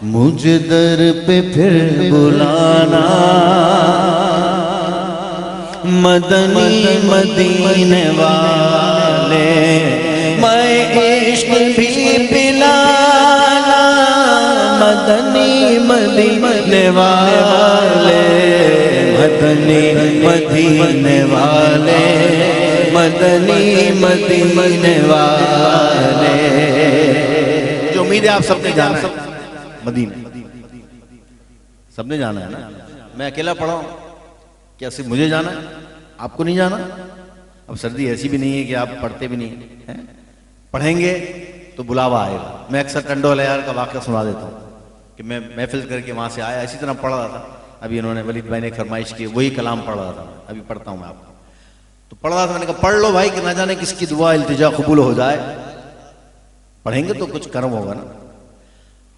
مجھے در پہ پھر بلانا مدنی مدینے والے، میں عشق بھی پلانا مدنی مدینے والے، مدنی مدینے والے، مدنی مدینے والے۔ جو امید ہے آپ سب نے جانا ہے مدینہ، سب نے جانا ہے نا؟ میں اکیلا پڑھا ہوں، کیا صرف مجھے جانا ہے؟ آپ کو نہیں جانا؟ اب سردی ایسی بھی نہیں ہے کہ آپ پڑھتے بھی نہیں ہیں، پڑھیں گے تو بلاوا آئے گا۔ میں اکثر ٹنڈو لیار کا واقعہ سنا دیتا ہوں کہ میں محفل کر کے وہاں سے آیا، اسی طرح پڑھ رہا تھا، ابھی انہوں نے ولید بھائی نے فرمائش کی، وہی کلام پڑھ رہا تھا، ابھی پڑھتا ہوں میں آپ کو۔ تو پڑھ رہا تھا، میں نے کہا پڑھ لو بھائی کہ نہ جانے کس کی دعا التجا قبول ہو جائے، پڑھیں گے تو کچھ کرم ہوگا نا۔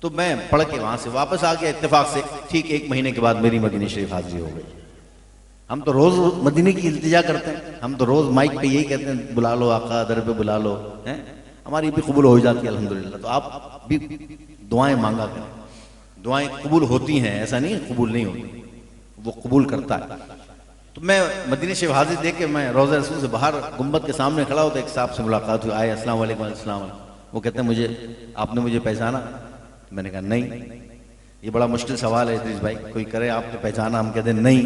تو میں پڑھ کے وہاں سے واپس آ گیا، اتفاق سے ٹھیک 1 مہینے کے بعد میری مدینہ شریف حاضری ہو گئی۔ ہم تو روز مدینے کی التجا کرتے ہیں، ہم تو روز مائک پہ یہی کہتے ہیں بلا لو آقا، در پہ بلا لو، ہماری بھی قبول ہو جاتی ہے الحمدللہ۔ تو آپ بھی دعائیں مانگا کریں، دعائیں قبول ہوتی ہیں، ایسا نہیں قبول نہیں ہوتی، وہ قبول کرتا ہے۔ تو میں مدینہ شریف حاضری دیکھ کے میں روضہ رسول سے باہر گنبد کے سامنے کھڑا ہوتا، ایک صاحب سے ملاقات ہوئی، آئے السلام علیکم، السلام علیکم۔ وہ کہتے ہیں آپ نے مجھے پہچانا؟ میں نے کہا نہیں، یہ بڑا مشکل سوال ہے ادریس بھائی، کوئی کرے آپ نے پہچانا، ہم کہتے ہیں نہیں،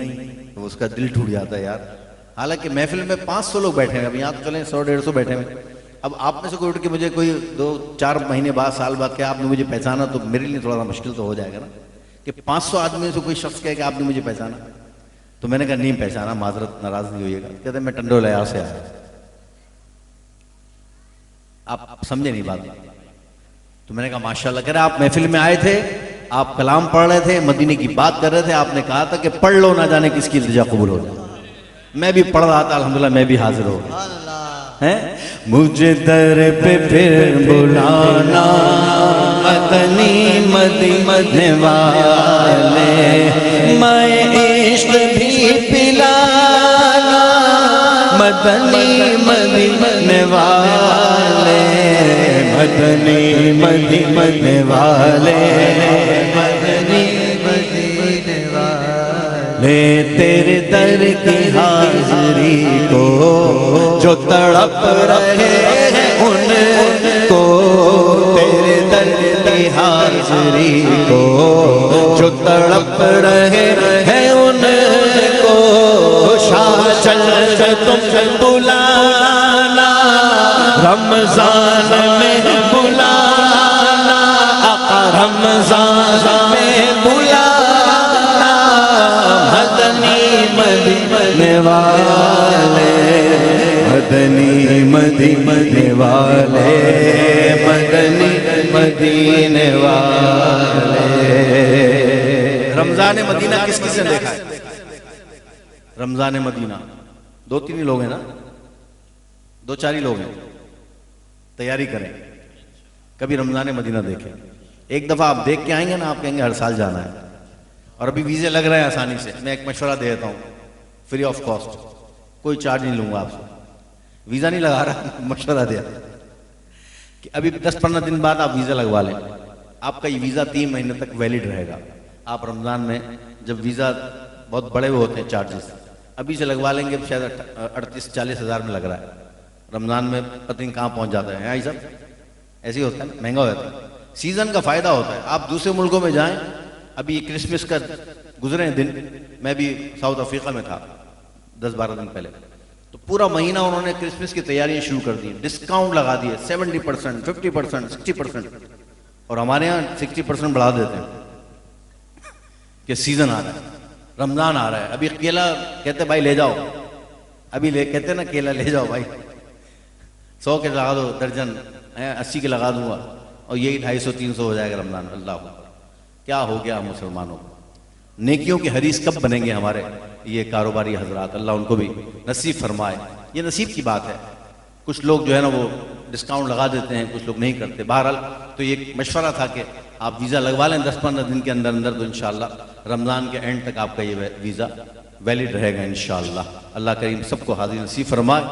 تو اس کا دل ٹوٹ جاتا ہے یار۔ حالانکہ محفل میں 500 لوگ بیٹھے ہیں، اب یہاں تو چلیں 100-150 بیٹھے ہیں، اب آپ میں سے کوئی اٹھ کے مجھے کوئی 2-4 مہینے بعد سال بعد کہ آپ نے مجھے پہچانا، تو میرے لیے تھوڑا سا مشکل تو ہو جائے گا نا کہ 500 آدمی سے کوئی شخص کہے کہ آپ نے مجھے پہچانا۔ تو میں نے کہا نہیں پہچانا، معذرت، ناراض نہیں ہوئیے گا۔ کہتے ہیں میں ٹنڈو لیار سے آیا۔ آپ سمجھے نہیں بات؟ تو میں نے کہا ماشاءاللہ، کہہ رہے آپ محفل میں آئے تھے، آپ کلام پڑھ رہے تھے، مدینے کی بات کر رہے تھے، آپ نے کہا تھا کہ پڑھ لو نہ جانے کس کی التجا قبول ہو جائے۔ میں بھی پڑھ رہا تھا، الحمدللہ میں بھی حاضر ہو گیا۔ مجھے در پہ پھر بلانا مدنی مدینے والے، میں عشق بھی پلانا مدنی مدینے والے، مدنی مدینے والے، مدنی مدینے والے۔ تیرے در کی حاضری کو جو تڑپ رہے ہیں ان کو، تیرے در کی حاضری کو جو تڑپ رہے ہیں ان کو، شاہ چل تم بلانا رمضان میں بلانا، آقا رمضان میں بلانا، مدنی مدینے والے، مدنی مدینے والے، مدنی مدینے والے۔ رمضان مدینہ کس کس نے دیکھا ہے؟ رمضان مدینہ 2-3 ہی لوگ ہیں نا، 2-4 ہی لوگ ہیں، تیاری کریں، کبھی رمضان مدینہ دیکھیں۔ ایک دفعہ آپ دیکھ کے آئیں گے نا، آپ کہیں گے ہر سال جانا ہے۔ اور ابھی ویزے لگ رہے ہیں آسانی سے، میں ایک مشورہ دے دیتا ہوں، فری آف کاسٹ، کوئی چارج نہیں لوں گا آپ سے، ویزا نہیں لگا رہا، مشورہ دیا کہ ابھی 10-15 دن بعد آپ ویزا لگوا لیں، آپ کا یہ ویزا 3 مہینے تک ویلڈ رہے گا۔ آپ رمضان میں جب ویزا بہت بڑے ہوتے ہیں چارجز، ابھی سے لگوا لیں گے، شاید 38-40 ہزار میں لگ رہا ہے، رمضان میں پتہ نہیں کہاں پہنچ جاتا ہے۔ آئی صاحب ایسے ہی ہوتا ہے، مہنگا ہو جاتا ہے، سیزن کا فائدہ ہوتا ہے۔ آپ دوسرے ملکوں میں جائیں، ابھی کرسمس کا گزرے دن، میں بھی ساؤتھ افریقہ میں تھا 10-12 دن پہلے، تو پورا مہینہ انہوں نے کرسمس کی تیاریاں شروع کر دی، ڈسکاؤنٹ لگا دیے 70%، 50%، 60%، اور ہمارے یہاں 60% بڑھا دیتے ہیں کہ سیزن آ رہا ہے، رمضان آ رہا ہے۔ ابھی کیلا کہتے بھائی لے جاؤ، ابھی کہتے نا کیلا لے جاؤ بھائی، 100 کے لگا دو درجن، 80 کے لگا دوں گا، اور یہی 250-300 ہو جائے گا رمضان۔ اللہ کیا ہو گیا مسلمانوں کو، نیکیوں کے حریث کب بنیں گے ہمارے یہ کاروباری حضرات، اللہ ان کو بھی نصیب فرمائے۔ یہ نصیب کی بات ہے، کچھ لوگ جو ہے نا وہ ڈسکاؤنٹ لگا دیتے ہیں، کچھ لوگ نہیں کرتے۔ بہرحال تو یہ ایک مشورہ تھا کہ آپ ویزا لگوا لیں 10-15 دن کے اندر اندر، تو انشاءاللہ رمضان کے اینڈ تک آپ کا یہ ویزا ویلڈ رہے گا انشاءاللہ۔ اللہ کریم سب کو حاضر نصیب فرمائے۔